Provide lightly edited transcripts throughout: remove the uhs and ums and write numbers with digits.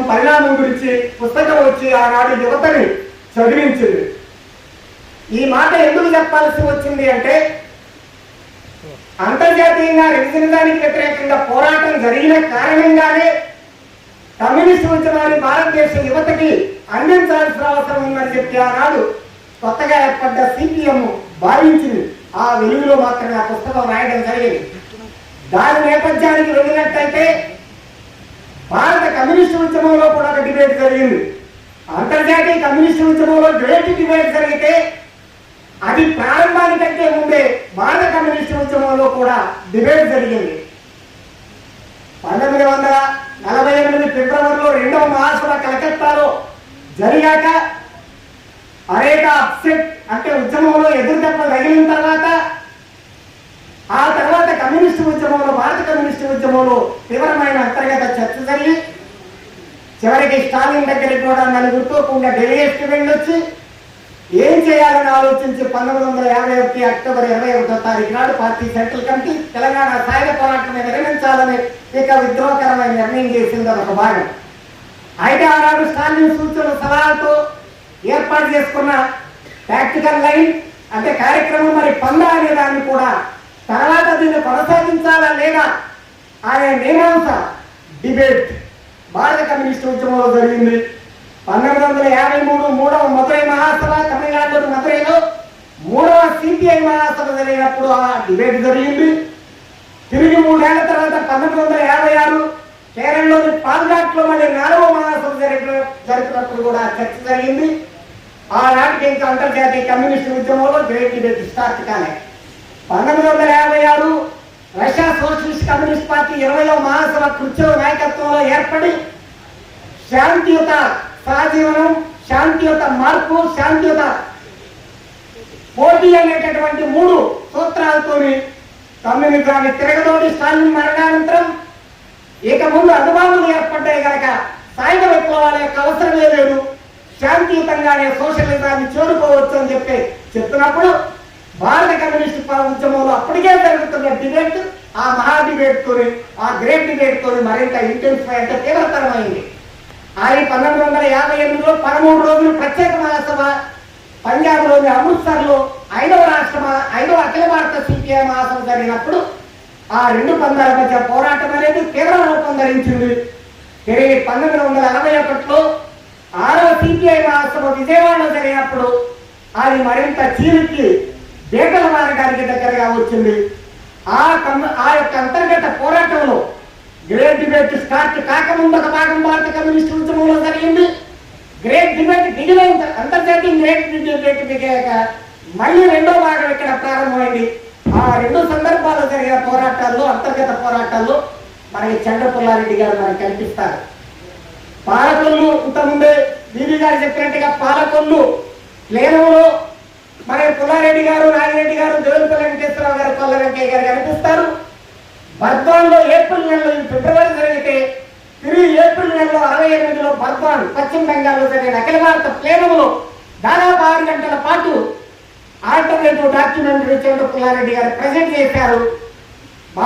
పరిణామం గురించి పుస్తకం వచ్చి ఆనాడు యువతని చదివించింది. ఈ మాట ఎందుకు చెప్పాల్సి వచ్చింది అంటే, అంతర్జాతీయంగా రివిజనిజానికి వ్యతిరేకంగా పోరాటం జరిగిన కారణంగానే కమ్యూనిస్టు ఉద్యమాన్ని భారతదేశ యువతకి అందించాల్సిన అవసరం ఉందని చెప్పి ఆనాడు కొత్తగా ఏర్పడ్డ సిపిఎం భావించింది. ఆ వెలుగులో మాత్రమే ఆ పుస్తకం రాయడం జరిగింది. దాని నేపథ్యానికి వెళ్ళినట్టయితే భారత కమ్యూనిస్టు ఉద్యమంలో కూడా ఒక డిబేట్ జరిగింది. అంతర్జాతీయ కమ్యూనిస్టు ఉద్యమంలో గ్రేట్ డిబేట్ జరిగితే అది ప్రారంభానికంటే ముందే భారత కమ్యూనిస్టు ఉద్యమంలో కూడా డిబేట్ జరిగింది. 1948 ఫిబ్రవరిలో 2వ మహాసభ కలకత్తాలో జరిగాక అనేక అప్సెట్ అంటే ఉద్యమంలో ఎదురుదెబ్బలు తగిలిన తర్వాత ఆ తర్వాత కమ్యూనిస్టు ఉద్యమంలో భారత కమ్యూనిస్టు ఉద్యమంలో తీవ్రమైన అంతర్గత చర్చ జరిగి చివరికి స్టాలిన్ దగ్గరికి కూడా నలుగురితో కూడిన డెలిగేట్కి వెళ్ళొచ్చి ఏం చేయాలని ఆలోచించి 1951 అక్టోబర్ 21వ తారీఖు నాడు పార్టీ సెంట్రల్ కమిటీ తెలంగాణ సాయుధ పోరాటాన్ని విరమించాలని ఇక విద్రోహకరమైన నిర్ణయం చేసింది ఒక భాగం. అయితే ఆనాడు స్టాలిన్ సూచనల సలహాలతో ఏర్పాటు చేసుకున్న టాక్టికల్ లైన్ అంటే కార్యక్రమం మరి పందా అనే దాన్ని కూడా తర్వాత దీన్ని కొనసాగించాలా లేదా అనే మీమాంస డిబేట్ భారత కమ్యూనిస్టు ఉద్యమంలో జరిగింది. 1953 3వ మదురై మహాసభ తమిళనాడులోని మదురైలో 3వ సిపిఐ మహాసభ జరిగినప్పుడు ఆ డిబేట్ జరిగింది. తిరిగి 3 ఏళ్ల తర్వాత 1956 కేరళలోని పాల్ఘాట్లో మళ్ళీ 4వ మహాసభ జరిపినప్పుడు కూడా చర్చ జరిగింది. ఆనాటికి ఇంకా అంతర్జాతీయ కమ్యూనిస్టు ఉద్యమంలో గ్రేట్ డిబేట్ స్టార్ట్ కాలే. 1956 రష్యా సోషలిస్ట్ కమ్యూనిస్ట్ పార్టీ 20వ మహాసభ క్రుచ్చెవ్ నాయకత్వంలో ఏర్పడి శాంతియుత సహజీవనం, శాంతియుత మార్పు, శాంతియుత పోటీ అనేటటువంటి 3 సూత్రాలతోని కమ్యూనిజాన్ని తిరగదోడి స్టాలిన్ మరణానంతరం ఇక ముందు అనుభవాలు ఏర్పడ్డాయి కనుక సాయుధ విప్లవాల యొక్క అవసరమే లేదు, శాంతియుతంగానే సోషలిజాన్ని చేరుకోవచ్చు అని చెప్పి చెప్తున్నప్పుడు భారత కమ్యూనిస్టు ఉద్యమంలో అప్పటికే జరుగుతున్న డిబేట్ ఆ మహా డిబేట్ తోని ఆ గ్రేట్ డిబేట్ తోని మరింత ఇంటెన్సిఫై అంటే తీవ్రతరమైంది. అది 1958లో 13 రోజులు ప్రత్యేక మహాసభ పంజాబ్లోని అమృత్సర్లో 5వ అఖిల భారత సిపిఐ మహాసభ జరిగినప్పుడు ఆ 2 పందాల మధ్య పోరాటం అనేది తీవ్ర రూపం ధరించింది. తిరిగి 1961లో 6వ సిపిఐ మహాసభ విజయవాడలో జరిగినప్పుడు అది మరింత చీలికి బేటల మార్గానికి దగ్గరగా వచ్చింది. ఆ యొక్క అంతర్గత పోరాటంలో గ్రేట్ డిబేట్ స్టార్ట్ కాకముందు ఒక భాగం భారత కమ్యూనిస్టు ఉద్యమంలో జరిగింది. గ్రేట్ డిబేట్ దిగిన అంతర్జాతీయ గ్రేట్ డిబేట్ దిగాక మళ్ళీ 2వ భాగం ఇక్కడ ప్రారంభమైంది. ఆ 2 సందర్భాల్లో జరిగిన పోరాటాల్లో అంతర్గత పోరాటాల్లో మనకి చంద్రపుల్లారెడ్డి గారు మనకు కనిపిస్తారు. పాలకొల్లు ఇంతకుముందే బీబీ గారు చెప్పినట్టుగా పాలకొల్లు ప్లేనంలో మరి పుల్లారెడ్డి గారు, నాగిరెడ్డి గారు, దేవులపల్లి వెంకటేశ్వరరావు గారు, కొల్ల వెంకయ్య గారు కనిపిస్తారు. బర్ద్వాన్లో ఏప్రిల్ నెలలో ఫిబ్రవరి జరిగితే తిరిగి ఏప్రిల్ నెలలో 68లో బర్ద్వాన్ పశ్చిమ బెంగాల్లో జరిగిన అఖిల భారత ప్లేనంలో దాదాపు 6 గంటల పాటు ఆల్టర్నేటివ్ డాక్యుమెంటరీ చంద్రపుల్లారెడ్డి గారు ప్రజెంట్ చేశారు.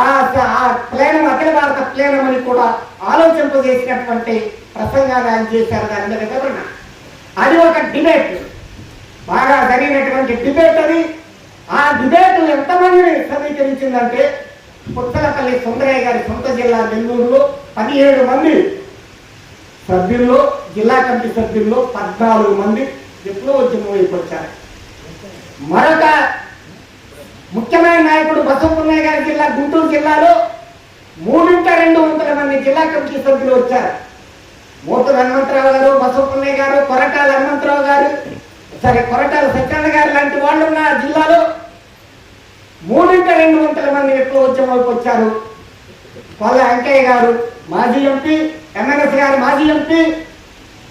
ఆ ప్లేనం అఖిల భారత ప్లేనం అని కూడా ఆలోచింపజేసినటువంటి ప్రసంగాన్ని ఆయన చేశారు. దాని మీద వివరణ అది ఒక డిబేట్, బాగా జరిగినటువంటి డిబేట్ అది. ఆ డిబేట్ ఎంతమందిని సమీకరించిందంటే పుత్తలపల్లి సుందరయ్య గారి సొంత జిల్లా నెల్లూరులో 17 మంది సభ్యుల్లో, జిల్లా కమిటీ సభ్యుల్లో 14 మంది విప్లవోద్యమం వైపు వచ్చారు. మరొక ముఖ్యమైన నాయకుడు బసవపున్నయ్య గారి జిల్లా గుంటూరు జిల్లాలో 3/2 మంది జిల్లా కమిటీ సభ్యులు వచ్చారు. మూర్తుల హనుమంతరావు గారు, బసవపున్నయ్య గారు, కొరటాల హనుమంతరావు గారు, కొరటాల సత్యనారాయణ గారు లాంటి వాళ్ళు ఉన్న జిల్లాలో 3/2 మంది విప్లవోద్యమంలోకి వచ్చారు. కొల్ల వెంకయ్య గారు మాజీ ఎంపీ, ఎంఎన్ఎస్ గారు మాజీ ఎంపీ,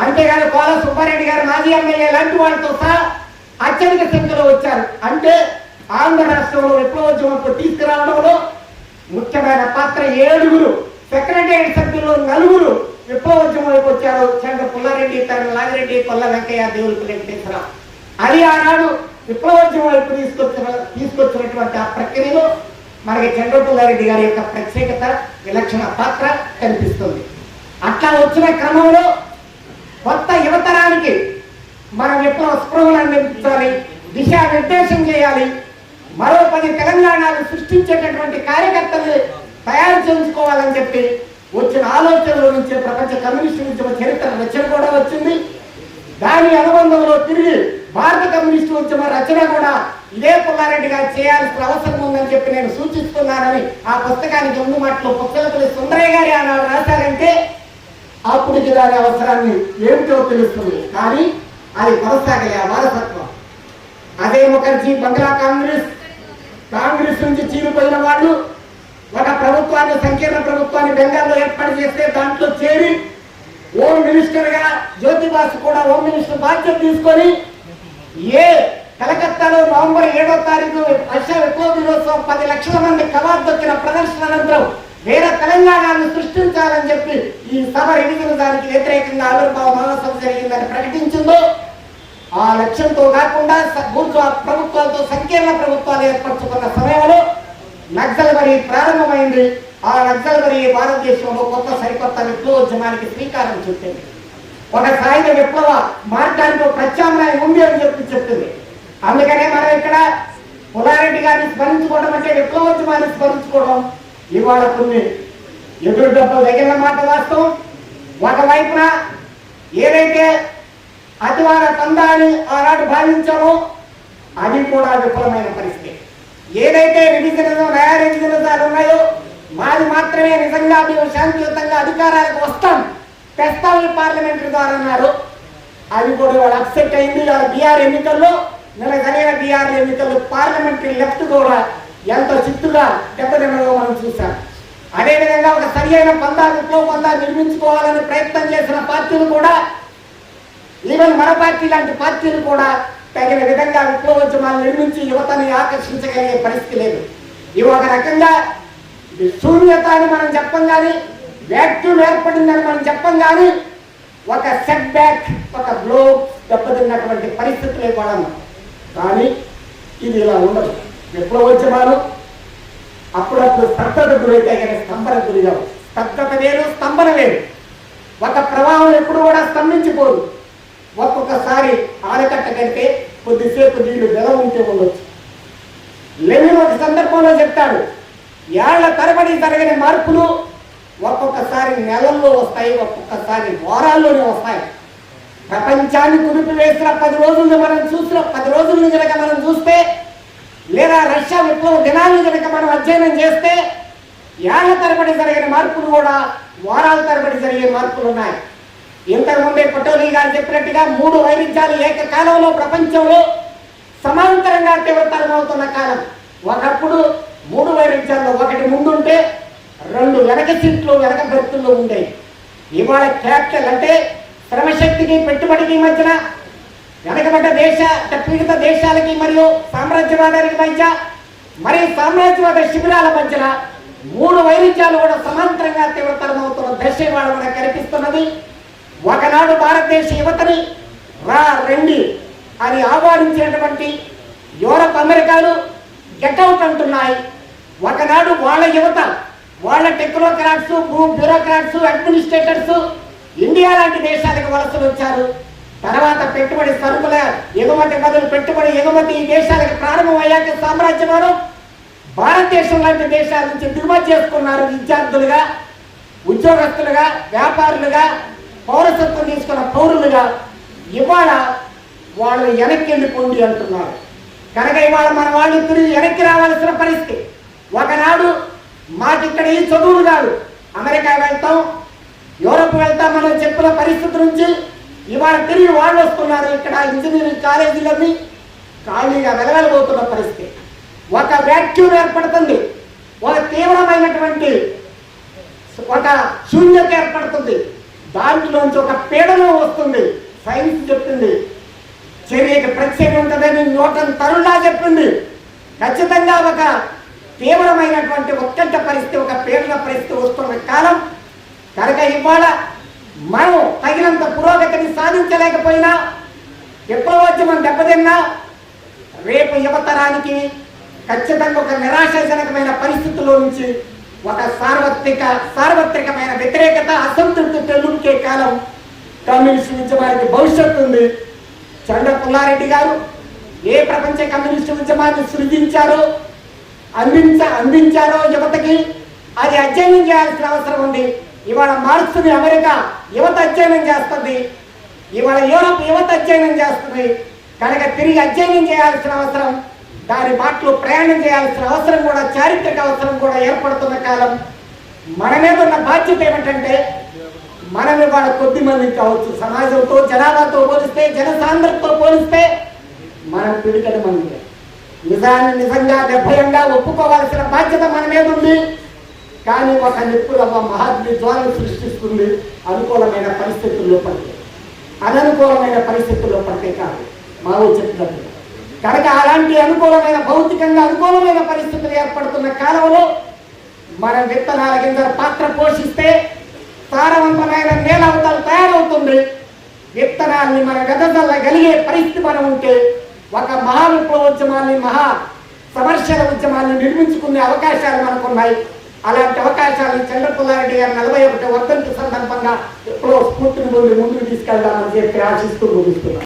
అంతేగాని కోల సుబ్బారెడ్డి గారు మాజీ ఎమ్మెల్యే లాంటి వాళ్ళతో సహా అత్యధిక సంఖ్యలో వచ్చారు. అంటే ఆంధ్ర రాష్ట్రంలో విప్లవోద్యమంతో తీసుకురావడంలో ముఖ్యమైన పాత్ర 7 సెక్రటేరియట్ సభ్యులు 4 విప్లవోద్యమం వైపు వచ్చారు. చంద్ర పుల్లారెడ్డి, తరుణ నాగిరెడ్డి, కొల్ల వెంకయ్య, దేవులపల్లి వెంకటేశ్వరరావు. అది ఆనాడు విప్లవోద్యమం వైపు తీసుకొచ్చినటువంటి ఆ ప్రక్రియలో మనకి చంద్రపుల్లారెడ్డి గారి యొక్క ప్రత్యేకత, విలక్షణ పాత్ర కనిపిస్తుంది. అట్లా వచ్చిన క్రమంలో కొత్త యువతరానికి మనం విప్లవ స్పృహలను అందించాలి, దిశానిర్దేశం చేయాలి, మరో 10 తెలంగాణలు సృష్టించేటటువంటి కార్యకర్తలు తయారు చేసుకోవాలని చెప్పి వచ్చిన ఆలోచనల నుంచి ప్రపంచ కమ్యూనిస్టు ఉద్యమ చరిత్ర రచన కూడా వచ్చింది. దాని అనుబంధంలో తిరిగి భారత కమ్యూనిస్టు ఉద్యమ రచన కూడా ఇదే పుల్లారెడ్డి గారు చేయాల్సిన అవసరం ఉందని చెప్పి నేను సూచిస్తున్నానని ఆ పుస్తకానికి ముందు మాటలో పుస్తకపల్లి సుందరయ్య గారి ఆనాడు రాశారంటే అప్పటికి దాని అవసరాన్ని ఏమిటో తెలుస్తుంది. కానీ అది కొనసాగలే ఆ వారసత్వం. అదే ముఖర్జీ బంగ్లా కాంగ్రెస్ నుంచి చీలిపోయిన వాళ్ళు ఒక ప్రభుత్వాన్ని, సంకీర్ణ ప్రభుత్వాన్ని బెంగాల్లో ఏర్పాటు చేస్తే దాంట్లో చేరి హోమ్ మినిస్టర్ గా జ్యోతిబాసు కూడా హోమ్ మినిస్టర్ బాధ్యత తీసుకొని కలకత్తాలో నవంబర్ 7వ తారీఖు రష్యా విప్లవ దినోత్సవం 10 లక్షల మంది కవాతు వచ్చిన ప్రదర్శన అనంతరం వేరే తెలంగాణను సృష్టించాలని చెప్పి ఈ సభ ఎన్నికల దానికి వ్యతిరేకంగా ఆవిర్భావ మహోత్సవం జరిగిందని ప్రకటించిందో ఆ లక్ష్యంతో కాకుండా బూర్జువా ప్రభుత్వాలతో సంకీర్ణ ప్రభుత్వాలు ఏర్పరచుకున్న సమయంలో నక్సల్బరీ ప్రారంభమైంది. ఆ నక్సల్బరీ భారతదేశంలో సరికొత్త విప్లవోద్యమానికి శ్రీకారం చుట్టింది. ఒక సాయుధ విప్లవ మార్గానికి ప్రత్యామ్నాయం ఉంది అని చెప్పింది. అందుకనే మనం ఇక్కడ పుల్లారెడ్డి గారిని స్మరించుకోవడం అంటే విప్లవోద్యమాన్ని స్మరించుకోవడం. ఇవాళ కొన్ని ఎదురు డబ్బులు దగ్గర మాట వాస్తవం. ఒకవైపున ఏదైతే అతివార పందా అని ఆనాడు భావించామో అది కూడా విఫలమైన పరిస్థితి. ఏదైతే రివిజనిజం, న్యాయ రివిజనిజాలు ఉన్నాయో మాది మాత్రమే నిజంగా మేము శాంతియుతంగా అధికారాలకు తెస్తాం ఈ పార్లమెంటరీ ద్వారా అన్నారు. అది కూడా వాళ్ళు అప్సెట్ అయింది. వాళ్ళ బీఆర్ ఎన్నికల్లో జరిగిన బీఆర్ ఎన్నికల్లో పార్లమెంటరీ లెఫ్ట్ కూడా ఎంతో చిత్తుగా దెబ్బతిన్నదో మనం చూసాం. అదేవిధంగా ఒక సరి అయిన విప్లవ పందా నిర్మించుకోవాలని ప్రయత్నం చేసిన పార్టీలు కూడా, ఈవెన్ మన పార్టీ లాంటి పార్టీలు కూడా తగిన విధంగా విప్లవోద్యమాలు నిర్మించి యువతని ఆకర్షించగలిగే పరిస్థితి లేదు. ఇవి ఒక రకంగా శూన్యత అని మనం చెప్పం కానీ, వ్యాక్యూమ్ ఏర్పడిందని మనం చెప్పం కానీ, ఒక సెట్ బ్యాక్, ఒక బ్లో దెబ్బతిన్నటువంటి పరిస్థితులే కూడా. కానీ ఇది ఇలా ఉండదు. విప్లవోద్యమాలు అప్పుడప్పుడు స్తబ్దత గురైతే కానీ స్తంభన గురిగావు. స్తబ్దత వేరు, స్తంభన వేరు. ఒక ప్రవాహం ఎప్పుడు కూడా స్తంభించిపోదు. ఒక్కొక్కసారి ఆనకట్ట కంటే కొద్దిసేపు నీళ్లు వెల ఉంటే ఉండొచ్చు. లెనిన్ ఒక సందర్భంలో చెప్తాడు, ఏళ్ల తరబడి జరిగిన మార్పులు ఒక్కొక్కసారి నెలల్లో వస్తాయి, ఒక్కొక్కసారి వారాల్లోనే వస్తాయి. ప్రపంచాన్ని కుదిపివేసిన 10 రోజులను మనం చూస్తే లేదా రష్యా విప్లవ దినాన్ని కనుక మనం అధ్యయనం చేస్తే ఏళ్ల తరబడి జరిగిన మార్పులు కూడా వారాల తరబడి జరిగే మార్పులు ఉన్నాయి. ఇంతకుముందే పటోలీ గారు చెప్పినట్టుగా 3 వైవిధ్యాలు ఏకకాలంలో ప్రపంచంలో సమాంతరంగా తీవ్రతరమవుతున్న కాలం. ఒకప్పుడు 3 వైవిధ్యాల్లో ఒకటి ముందుంటే 2 వెనక సీట్లు, వెనక బెర్తుల్లో ఉండేవి. ఇవాళ క్యాపిటల్ అంటే శ్రమశక్తికి పెట్టుబడికి మధ్యన వెనకబడ్డ పీడిత దేశాలకి మరియు సామ్రాజ్యవాదానికి మధ్య, మరి సామ్రాజ్యవాద శిబిరాల మధ్యన 3 వైవిధ్యాలు కూడా సమాంతరంగా తీవ్రతరమవుతున్న దశ ఇవాళ మనకు కనిపిస్తున్నది. ఒకనాడు భారతదేశ యువతని రండి అని ఆహ్వానించినటువంటి యూరప్, అమెరికాలు గెట్అవుట్ అంటున్నాయి. ఒకనాడు వాళ్ళ యువత, వాళ్ళ టెక్నోక్రాట్స్, బ్యూరోక్రాట్స్, అడ్మినిస్ట్రేటర్స్ ఇండియా లాంటి దేశాలకు వలసలు వచ్చారు. తర్వాత పెట్టుబడి సరుకుల ఎగుమతి బదులు పెట్టుబడి ఎగుమతి ఈ దేశాలకు ప్రారంభమయ్యాక సామ్రాజ్యవాదం భారతదేశం లాంటి దేశాల నుంచి దిగుమతి చేసుకున్నారు. విద్యార్థులుగా, ఉద్యోగస్తులుగా, వ్యాపారులుగా, పౌరసత్వం తీసుకున్న పౌరులుగా ఇవాళ వాళ్ళు వెనక్కి వెళ్ళిపోండి అంటున్నారు. కనుక ఇవాళ మన వాళ్ళు తిరిగి వెనక్కి రావాల్సిన పరిస్థితి. ఒకనాడు మాకిక్కడ ఈ చదువులు కాదు, అమెరికా వెళ్తాం, యూరోప్ వెళ్తాం మనం చెప్పిన పరిస్థితి నుంచి ఇవాళ తిరిగి వాళ్ళు వస్తున్నారు. ఇక్కడ ఇంజనీరింగ్ కాలేజీలన్నీ ఖాళీగా వెలవెలబోతున్న పరిస్థితి. ఒక వ్యాక్యూమ్ ఏర్పడుతుంది, ఒక తీవ్రమైనటువంటి ఒక శూన్యత ఏర్పడుతుంది. దాంట్లోంచి ఒక పీడనం వస్తుంది. సైన్స్ చెప్పింది చర్యకి ప్రత్యేకం ఉంటుందని న్యూటన్ తరుణ్లా చెప్పింది. ఖచ్చితంగా ఒక తీవ్రమైనటువంటి ఉత్కంఠ పరిస్థితి, ఒక పీడన పరిస్థితి వస్తున్న కాలం. కనుక ఇవాళ మనం తగినంత పురోగతిని సాధించలేకపోయినా, విప్లవోద్యమం దెబ్బతిన్నా రేపు యువతరానికి ఖచ్చితంగా ఒక నిరాశాజనకమైన పరిస్థితుల్లో నుంచి ఒక సార్వత్రికమైన వ్యతిరేకత, అసంతృప్తి తెలుగుకే కాలం కమ్యూనిస్టు ఉద్యమానికి భవిష్యత్తు ఉంది. చండ పుల్లారెడ్డి గారు ఏ ప్రపంచ కమ్యూనిస్టు ఉద్యమాన్ని సృజించారో, అందించారో యువతకి, అది అధ్యయనం చేయాల్సిన అవసరం ఉంది. ఇవాళ మార్క్స్ని అమెరికా యువత అధ్యయనం చేస్తుంది, ఇవాళ యూరప్ యువత అధ్యయనం చేస్తుంది. కనుక తిరిగి అధ్యయనం చేయాల్సిన అవసరం, దాని బాటలో ప్రయాణం చేయాల్సిన అవసరం కూడా, చారిత్రక అవసరం కూడా ఏర్పడుతున్న కాలం. మన మీద ఉన్న బాధ్యత ఏమిటంటే, మనం ఇవాళ కొద్ది మంది కావచ్చు, సమాజంతో జనాభాతో పోలిస్తే, జనసాంద్రతతో పోలిస్తే మనం పిడికడ మంది. నిజంగా నిర్భయంగా ఒప్పుకోవాల్సిన బాధ్యత మన మీద ఉంది. కానీ ఒక నిప్పురవ్వ మహాత్మి జ్వాలను సృష్టిస్తుంది అనుకూలమైన పరిస్థితుల్లో పడితే. అననుకూలమైన పరిస్థితుల్లో పడితే కాదు, మావు చెప్పినట్టు. కనుక అలాంటి అనుకూలమైన, భౌతికంగా అనుకూలమైన పరిస్థితులు ఏర్పడుతున్న కాలంలో మనం విత్తనాల కింద పాత్ర పోషిస్తే సారవంతమైన నేల అవతలు తయారవుతుంది. విత్తనాల్ని మన వెదజల్లగలిగే పరిస్థితి మనం ఉంటే ఒక మహా విప్లవోద్యమాన్ని, మహా సమర్శల ఉద్యమాన్ని నిర్మించుకునే అవకాశాలు మనకున్నాయి. అలాంటి అవకాశాలను చండ పుల్లారెడ్డి గారు 41వ వర్ధంతి సందర్భంగా విప్లవ స్ఫూర్తిని ముందుకు తీసుకెళ్దామని చెప్పి ఆశిస్తూ ముగిస్తున్నాం.